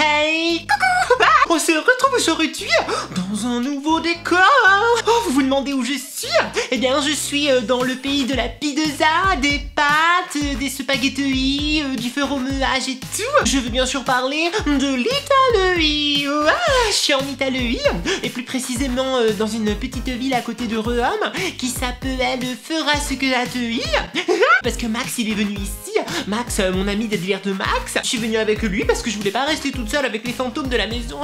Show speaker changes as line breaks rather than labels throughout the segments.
Hey, coucou. On se retrouve aujourd'hui dans un nouveau décor. Oh, vous vous demandez où je suis? Eh bien, je suis dans le pays de la pizza, des pâtes, des spaghettis, du fromage et tout. Je veux bien sûr parler de l'Italie. Je suis en Italie, et plus précisément dans une petite ville à côté de Rome qui s'appelle Ferrascatoi. Parce que Max, il est venu ici. Max, mon ami d'adversaire de Max. Je suis venue avec lui parce que je voulais pas rester toute seule avec les fantômes de la maison.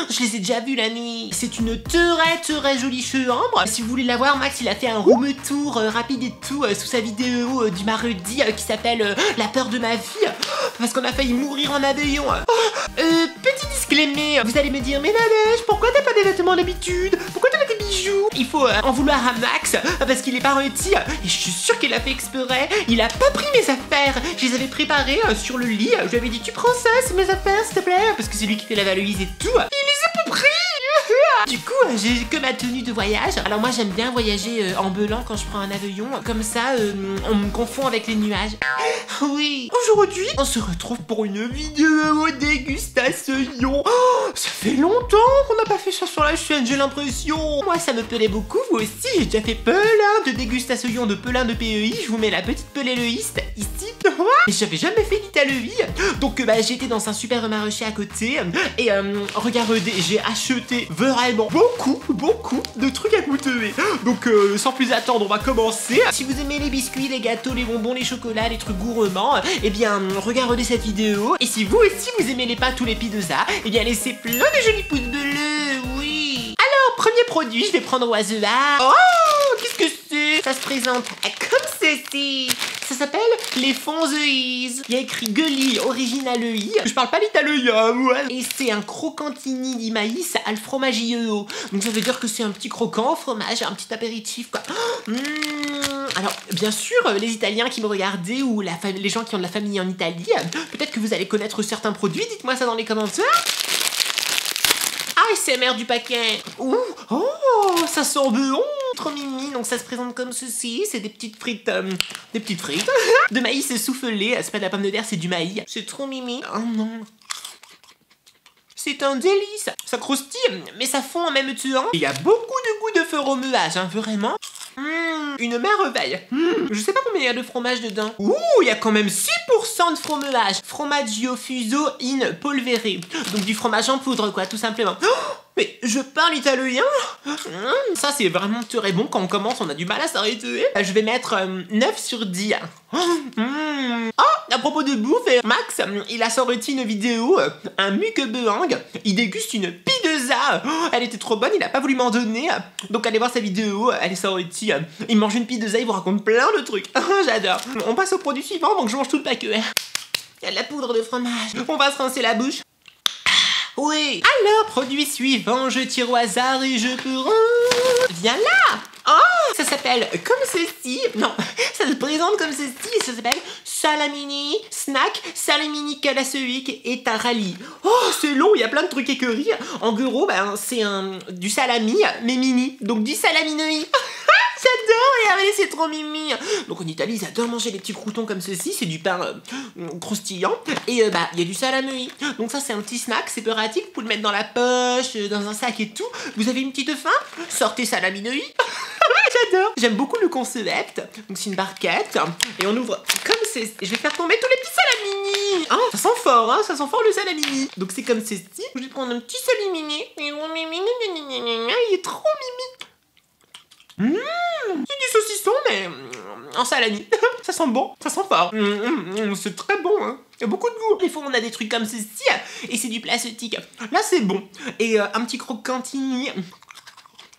Je les ai déjà vus la nuit. C'est une très jolie chambre. Si vous voulez la voir, Max il a fait un room tour rapide et tout sous sa vidéo du mardi qui s'appelle La peur de ma vie. Parce qu'on a failli mourir en avion. Petit disclaimer, vous allez me dire, mais Nadège, pourquoi t'as pas des vêtements d'habitude? Pourquoi t'as pas des bijoux? Il faut en vouloir à Max parce qu'il est pas rôti. Et je suis sûre qu'il a fait exprès. Il a pas pris mes affaires. Je les avais préparées sur le lit. Je lui avais dit, tu prends ça, c'est mes affaires s'il te plaît. Parce que c'est lui qui fait la valise et tout. Il les a pas pris. Du coup, j'ai que ma tenue de voyage. Alors moi, j'aime bien voyager en belant quand je prends un avion. Comme ça, on me confond avec les nuages. Oui. Aujourd'hui, on se retrouve pour une vidéo dégustation. Oh, ça fait longtemps qu'on n'a pas fait ça sur la chaîne, j'ai l'impression. Moi, ça me plaît beaucoup. Vous aussi, j'ai déjà fait plein de dégustations de plein de PEI. Je vous mets la petite pelée ici. Et j'avais jamais fait d'Italie. Donc, j'étais dans un supermarché à côté. Et regardez, j'ai acheté vraiment beaucoup de trucs à goûter. Donc sans plus attendre, on va commencer. Si vous aimez les biscuits, les gâteaux, les bonbons, les chocolats, les trucs gourmands, eh bien regardez cette vidéo. Et si vous aussi vous aimez les pâtes ou les pizzas, eh bien laissez plein de jolis pouces bleus. Oui. Alors premier produit, je vais prendre au hasard. Oh, qu'est-ce que c'est? Ça se présente comme ceci. Ça s'appelle les Fonzeis. Il y a écrit Gulli Originalei. Je parle pas l'italien, ouais. Et c'est un croquantini di maïs al fromaggio. Donc ça veut dire que c'est un petit croquant au fromage, un petit apéritif quoi. Alors bien sûr, les Italiens qui me regardaient ou les gens qui ont de la famille en Italie, peut-être que vous allez connaître certains produits. Dites-moi ça dans les commentaires. ASMR du paquet. Ouh, oh, ça sent bon. Trop mimi, donc ça se présente comme ceci. C'est des petites frites, de maïs soufflé. C'est pas de la pomme de terre, c'est du maïs. C'est trop mimi. Oh non. C'est un délice. Ça croustille, mais ça fond en même temps. Il y a beaucoup de goût de fromage, hein, vraiment. Une merveille. Je sais pas combien il y a de fromage dedans. Ouh, il y a quand même 6% de fromage. Formaggio fuso in polvere. Donc du fromage en poudre, quoi, tout simplement. Oh, mais je parle italien. Ça, c'est vraiment très bon. Quand on commence, on a du mal à s'arrêter. Je vais mettre 9 sur 10. À propos de bouffe, Max, il a sorti une vidéo, un mukbang. Il déguste une pizza. Oh, elle était trop bonne, il a pas voulu m'en donner. Donc allez voir sa vidéo, elle est sortie. Il mange une pizza, il vous raconte plein de trucs. J'adore. On passe au produit suivant, donc je mange tout le paquet. Il y a de la poudre de fromage. On va se rincer la bouche. Oui. Alors, produit suivant, je tire au hasard et je peux... Viens là. Oh, ça s'appelle comme ceci. Non, ça se présente comme ceci. Ça s'appelle Salamini Snack Salamini Kalasuik et Tarali. Oh, c'est long, il y a plein de trucs équerris. En gros, c'est du salami, mais mini. Donc du salaminoi. J'adore, regardez, c'est trop mimi. Donc en Italie, ils adorent manger les petits croûtons comme ceci. C'est du pain croustillant. Et il y a du salamui. Donc ça, c'est un petit snack, c'est pratique. Vous pouvez le mettre dans la poche, dans un sac et tout. Vous avez une petite faim? Sortez salaminoi. J'adore. J'aime beaucoup le concept. Donc c'est une barquette. Et on ouvre comme ceci. Et je vais faire tomber tous les petits salamini. Oh, ça sent fort, hein. Ça sent fort le salamini. Donc c'est comme ceci. Je vais prendre un petit salamini. Il est trop mimi. C'est du saucisson, mais en salami. Ça sent bon, ça sent fort. C'est très bon, hein. Il y a beaucoup de goût. Des fois, on a des trucs comme ceci, et c'est du plastique. Là, c'est bon. Et un petit croquantini.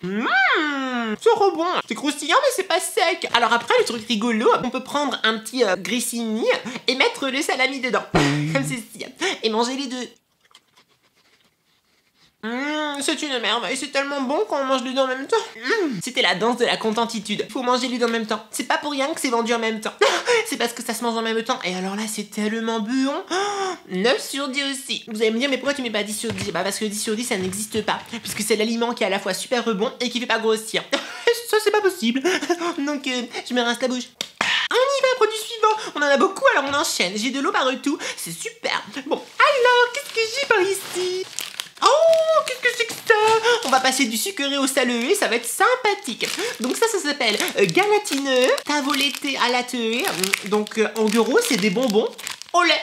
C'est trop bon. C'est croustillant, mais c'est pas sec. Alors après, le truc rigolo, on peut prendre un petit grissini et mettre le salami dedans. Comme ceci. Et manger les deux. C'est une merveille, c'est tellement bon quand on mange les deux en même temps. C'était la danse de la contentitude. Faut manger les deux en même temps. C'est pas pour rien que c'est vendu en même temps. C'est parce que ça se mange en même temps. Et alors là, c'est tellement bon. 9 sur 10 aussi. Vous allez me dire, mais pourquoi tu mets pas 10 sur 10? Bah parce que 10 sur 10, ça n'existe pas. Puisque c'est l'aliment qui est à la fois super bon et qui fait pas grossir. Ça, c'est pas possible. Donc, je me rince la bouche. On y va, produit suivant. On en a beaucoup, alors on enchaîne. J'ai de l'eau partout, c'est super. Bon, alors, qu'est-ce que j'ai par ici? Oh, qu'est-ce que c'est que ça? On va passer du sucré au salé, ça va être sympathique. Donc ça s'appelle galatineux, tavolette à la thé. Donc en gros, c'est des bonbons au lait.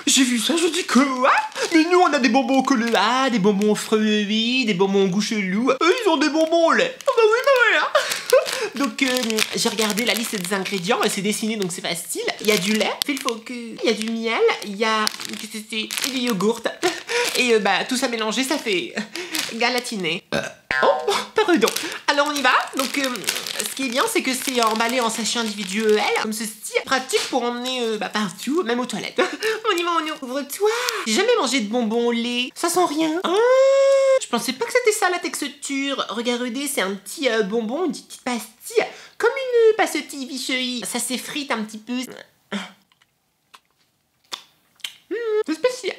J'ai vu ça, je dis quoi? Mais nous, on a des bonbons au chocolat, des bonbons aux fruits, des bonbons au goût chelou. Eux, ils ont des bonbons au lait. Oh bah oui, bah voilà. Donc, j'ai regardé la liste des ingrédients, c'est dessiné, donc c'est facile. Il y a du lait, fil focus, il y a du miel, il y a du yogourt. Et bah, tout ça mélangé, ça fait galatiné. Oh, pardon. Alors, on y va. Donc, ce qui est bien, c'est que c'est emballé en sachet individuel, comme ceci. Pratique pour emmener partout, même aux toilettes. On y va, on ouvre-toi. J'ai jamais mangé de bonbons au lait. Ça sent rien. Ah, je pensais pas que c'était ça la texture. Regardez, c'est un petit bonbon, une petite pastille, comme une pastille Vichy. Ça s'effrite un petit peu. C'est spécial.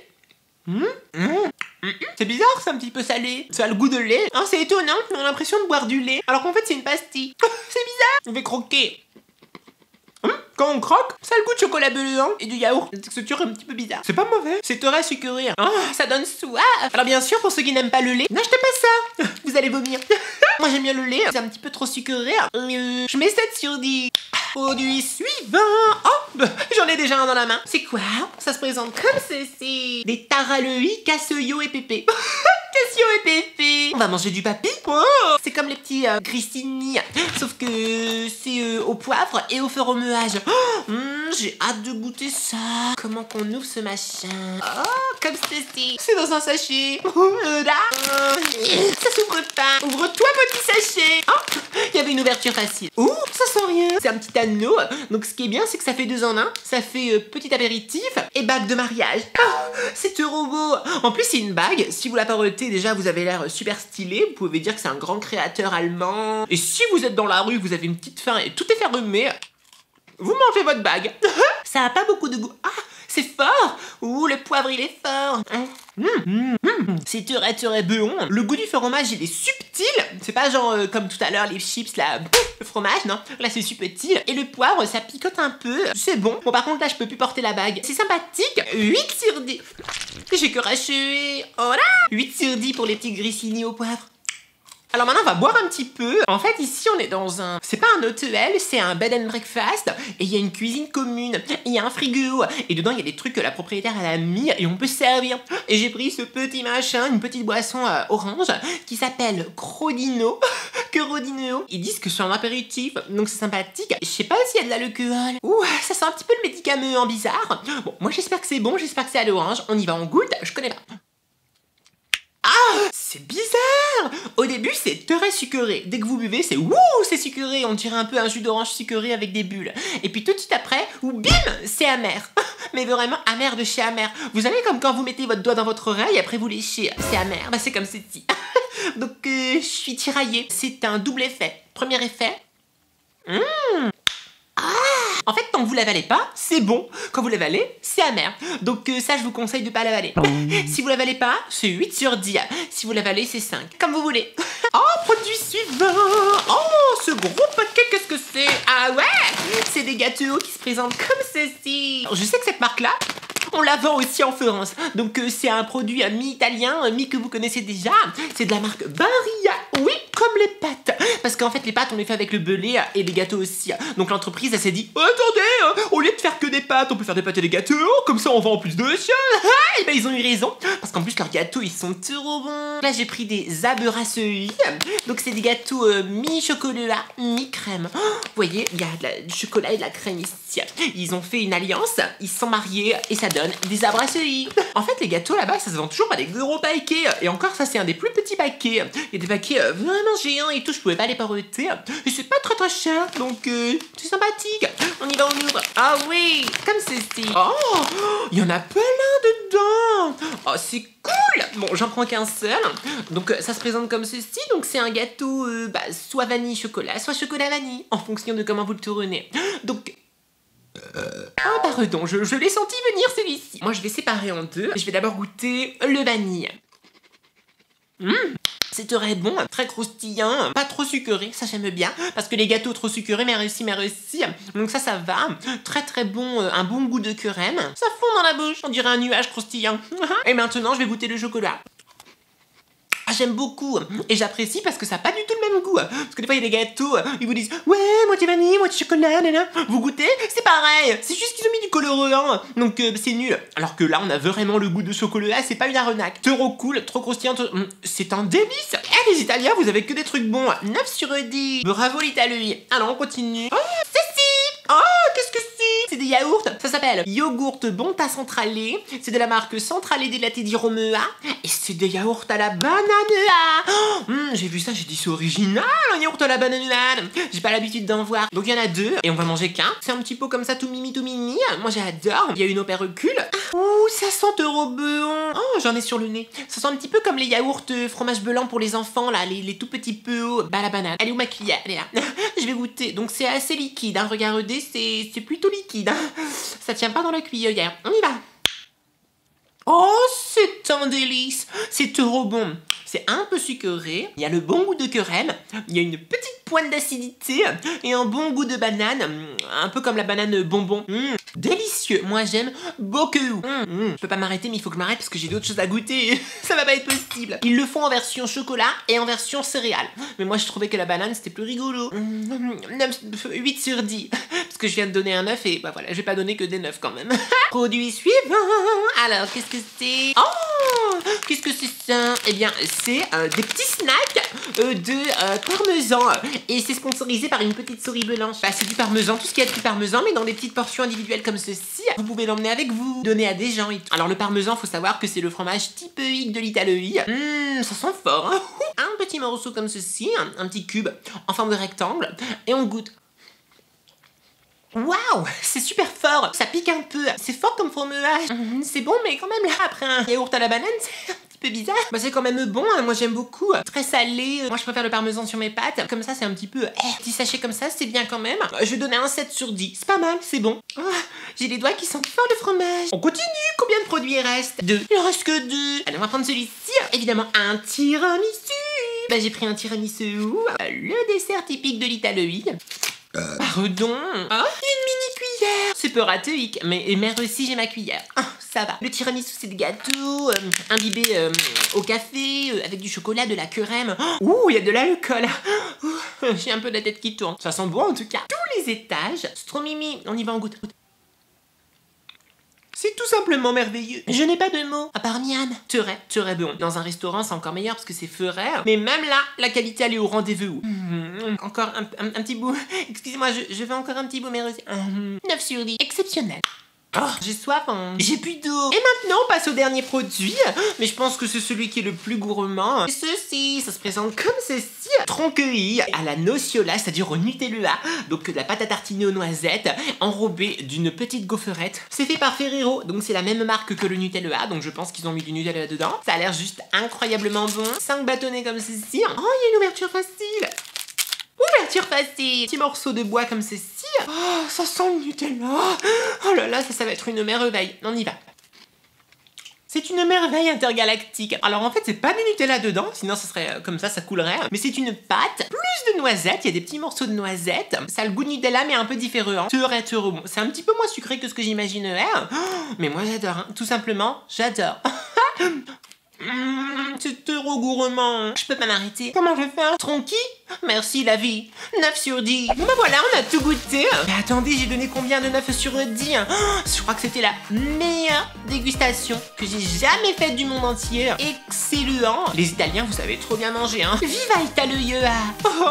C'est bizarre, c'est un petit peu salé. Ça a le goût de lait. Hein, c'est étonnant, on a l'impression de boire du lait. Alors qu'en fait, c'est une pastille. C'est bizarre. Je vais croquer. Quand on croque, ça a le goût de chocolat blanc et du yaourt. La texture est un petit peu bizarre. C'est pas mauvais. C'est très sucré. Ah, ça donne soif. Alors bien sûr, pour ceux qui n'aiment pas le lait, n'achetez pas ça. Vous allez vomir. Moi j'aime bien le lait. C'est un petit peu trop sucré. Je mets 7 sur 10. Produit suivant. Oh, j'en ai déjà un dans la main. C'est quoi? Ça se présente comme ceci. Des taraleuis, casseyo et pépé. Cassio et pépé. On va manger du papy. Oh, c'est comme les petits grissini. Sauf que c'est au poivre et au fromage. Oh, j'ai hâte de goûter ça. Comment qu'on ouvre ce machin? Oh, comme ceci. C'est dans un sachet. Là. Ça s'ouvre pas. Ouvre-toi, petit sachet. Oh, il y avait une ouverture facile. Ouh, ça sent rien. C'est un petit anneau. Donc ce qui est bien, c'est que ça fait 2 en 1. Ça fait petit apéritif et bague de mariage. Oh, c'est trop beau. En plus, c'est une bague. Si vous la portez, déjà, vous avez l'air super stylé. Vous pouvez dire que c'est un grand créateur allemand. Et si vous êtes dans la rue, vous avez une petite faim et tout est fermé, vous mangez votre bague. Ça a pas beaucoup de goût. Ah, c'est fort. Ouh, le poivre, il est fort. C'est très bon. Le goût du fromage, il est subtil. C'est pas genre comme tout à l'heure, les chips, là, le fromage, non. Là, c'est subtil. Et le poivre, ça picote un peu. C'est bon. Bon, par contre, là, je peux plus porter la bague. C'est sympathique. 8 sur 10. J'ai que raché. Oh là, 8 sur 10 pour les petits grissini au poivre. Alors maintenant, on va boire un petit peu. En fait, ici, on est dans un... C'est pas un hôtel, c'est un bed and breakfast. Et il y a une cuisine commune. Il y a un frigo. Et dedans, il y a des trucs que la propriétaire, elle a mis. Et on peut servir. Et j'ai pris ce petit machin, une petite boisson orange, qui s'appelle Crodino. Crodino. Ils disent que c'est un apéritif, donc c'est sympathique. Je sais pas s'il y a de l'alcool. Ouh, ça sent un petit peu le médicament en bizarre. Bon, moi, j'espère que c'est bon. J'espère que c'est à l'orange. On y va, on goûte. Je connais pas. Ah, c'est bizarre. Au début, c'est très sucré. Dès que vous buvez, c'est wouh, c'est sucré. On dirait un peu un jus d'orange sucré avec des bulles. Et puis tout de suite après, ou bim, c'est amer. Mais vraiment amer de chez amer. Vous savez, comme quand vous mettez votre doigt dans votre oreille, après vous léchez. C'est amer. Bah, c'est comme ceci. Donc, je suis tiraillée. C'est un double effet. Premier effet. En fait, tant que vous l'avalez pas, c'est bon. Quand vous l'avalez, c'est amer. Donc ça, je vous conseille de pas l'avaler. Si vous l'avalez pas, c'est 8 sur 10. Si vous l'avalez, c'est 5. Comme vous voulez. Oh, produit suivant. Oh, ce gros paquet, qu'est-ce que c'est? Ah ouais, c'est des gâteaux qui se présentent comme ceci. Je sais que cette marque-là, on la vend aussi en France. Donc c'est un produit mi-italien, mi que vous connaissez déjà. C'est de la marque Barilla. Oui, comme les pâtes. Parce qu'en fait, les pâtes, on les fait avec le beurre et les gâteaux aussi. Donc l'entreprise, elle s'est dit, oh, attendez, au lieu de faire que des pâtes, on peut faire des pâtes et des gâteaux. Comme ça, on vend en plus de choses. Et ben, ils ont eu raison. Parce qu'en plus, leurs gâteaux, ils sont trop bons. Là, j'ai pris des aberraceuilles. Donc c'est des gâteaux mi-chocolat, mi-crème. Oh, vous voyez, il y a du chocolat et de la crème ici. Ils ont fait une alliance, ils se sont mariés et ça donne des abraceuilles. En fait, les gâteaux là-bas, ça se vend toujours pas des gros paquets. Et encore, ça, c'est un des plus petits paquets. Il y a des paquets vraiment géants et tout, je pouvais pas les porter. Et c'est pas très cher, donc c'est sympathique. On y va, on ouvre. Ah oui, comme ceci. Oh, il y en a plein dedans. Oh, c'est cool. Bon, j'en prends qu'un seul. Donc ça se présente comme ceci. Donc c'est un gâteau soit vanille chocolat, soit chocolat vanille, en fonction de comment vous le tournez. Donc ah pardon, je l'ai senti venir celui-ci. Moi je vais séparer en deux. Je vais d'abord goûter le vanille. c'est très bon, très croustillant, pas trop sucré, ça j'aime bien, parce que les gâteaux trop sucrés, merci. Donc ça va, très bon, un bon goût de crème, ça fond dans la bouche, on dirait un nuage croustillant. Et maintenant, je vais goûter le chocolat. J'aime beaucoup et j'apprécie parce que ça n'a pas du tout le même goût. Parce que des fois il y a des gâteaux, ils vous disent ouais, moitié vanille, moitié chocolat, nana. Vous goûtez, c'est pareil, c'est juste qu'ils ont mis du colorant, donc c'est nul. Alors que là on a vraiment le goût de chocolat, c'est pas une arnaque. Trop cool, trop croustillant, c'est un délice. Eh les Italiens, vous avez que des trucs bons. 9 sur 10. Bravo l'Italie. Alors on continue. Oh, ceci. Oh, qu'est-ce que c'est? C'est des yaourts, ça s'appelle Yogourt Bonta Centrale, c'est de la marque Centrale des Latte di Romea, et c'est des yaourts à la banane. J'ai vu ça, j'ai dit c'est original, un yaourt à la banane. J'ai pas l'habitude d'en voir, donc il y en a 2, et on va manger qu'un. C'est un petit pot comme ça, tout mimi, moi j'adore. Il y a une opéricule. Ouh, ça sent Eurobeon. Oh, j'en ai sur le nez. Ça sent un petit peu comme les yaourts fromage blanc pour les enfants, là, les tout petits peu. Bah la banane, elle est où ma cuillère? Elle est là. Je vais goûter, donc c'est assez liquide, hein. Regardez, c'est plutôt liquide. Ça tient pas dans la cuillère. On y va. Oh, c'est un délice. C'est trop bon. C'est un peu sucré. Il y a le bon goût de crème. Il y a une petite pointe d'acidité et un bon goût de banane. Un peu comme la banane bonbon. Délicieux. Moi, j'aime beaucoup. Je peux pas m'arrêter, mais il faut que je m'arrête parce que j'ai d'autres choses à goûter. Ça va pas être possible. Ils le font en version chocolat et en version céréales. Mais moi, je trouvais que la banane, c'était plus rigolo. 8 sur 10. Parce que je viens de donner un 9 et bah voilà, je vais pas donner que des 9 quand même. Produit suivant. Alors, qu'est-ce que c'est? Oh, qu'est-ce que c'est ça? Eh bien, c'est des petits snacks de parmesan. Et c'est sponsorisé par une petite souris blanche. Bah, c'est du parmesan, tout ce qui est du parmesan, mais dans des petites portions individuelles comme ceci. Vous pouvez l'emmener avec vous, donner à des gens et tout. Alors, le parmesan, faut savoir que c'est le fromage typique de l'Italie. Ça sent fort, hein. Un petit morceau comme ceci, un petit cube en forme de rectangle. Et on goûte. Waouh, c'est super fort, ça pique un peu, c'est fort comme fromage. C'est bon, mais quand même là, après un yaourt à la banane, c'est un petit peu bizarre. Bah c'est quand même bon, hein. Moi j'aime beaucoup, très salé. Moi je préfère le parmesan sur mes pâtes, comme ça c'est un petit peu, petit sachet comme ça, c'est bien quand même. Je vais donner un 7 sur 10, c'est pas mal, c'est bon. Oh, j'ai les doigts qui sentent fort le fromage. On continue, combien de produits il reste? 2, il en reste que 2. Allez, on va prendre celui-ci, évidemment un tiramisu. Bah j'ai pris un tiramisu, le dessert typique de l'Italie. Pardon. Ah, une mini cuillère. C'est peu ratéique, mais aussi j'ai ma cuillère. Ah, ça va. Le tiramisu c'est des gâteaux imbibés au café avec du chocolat, de la crème. Ouh, il y a de l'alcool. J'ai un peu la tête qui tourne. Ça sent bon en tout cas. Tous les étages. C'est trop mimi. On y va en goutte. C'est tout simplement merveilleux. Je n'ai pas de mots, à part miam. Très bon. Dans un restaurant, c'est encore meilleur parce que c'est frais. Mais même là, la qualité, elle est au rendez-vous. Encore un petit bout. Excusez-moi, je veux encore un petit bout, mais 9 sur 10. Exceptionnel. Oh, j'ai soif, hein. J'ai plus d'eau. Et maintenant, on passe au dernier produit. Mais je pense que c'est celui qui est le plus gourmand. Ceci, ça se présente comme ceci. Tronqueuille à la nocciola, c'est-à-dire au Nutella. Donc de la pâte à tartiner aux noisettes, enrobée d'une petite gaufrette. C'est fait par Ferrero, donc c'est la même marque que le Nutella. Donc je pense qu'ils ont mis du Nutella dedans. Ça a l'air juste incroyablement bon. 5 bâtonnets comme ceci. Oh, il y a une ouverture facile. Ouverture facile. Petit morceau de bois comme ceci. Oh, ça sent le Nutella. Oh là là, ça va être une merveille. On y va. C'est une merveille intergalactique. Alors en fait, c'est pas du Nutella dedans, sinon ça serait comme ça coulerait. Mais c'est une pâte, plus de noisettes, il y a des petits morceaux de noisettes. Ça a le goût de Nutella, mais un peu différent. Très bon. C'est un petit peu moins sucré que ce que j'imaginais. Mais moi j'adore, hein. Tout simplement, j'adore. C'est trop gourmand. Je peux pas m'arrêter. Comment je vais faire? Tronqui? Merci la vie. 9 sur 10. Bon bah voilà, on a tout goûté. Mais attendez, j'ai donné combien de 9 sur 10? Je crois que c'était la meilleure dégustation que j'ai jamais faite du monde entier. Excellent. Les Italiens, vous savez trop bien manger, hein. Viva Italie.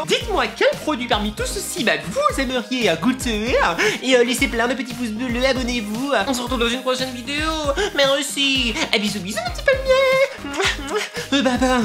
Dites-moi quel produit parmi tous ceux-ci vous aimeriez goûter. Et laissez plein de petits pouces bleus, abonnez-vous. On se retrouve dans une prochaine vidéo. Merci. Et bisous, un petit peu mieux. Bye bye.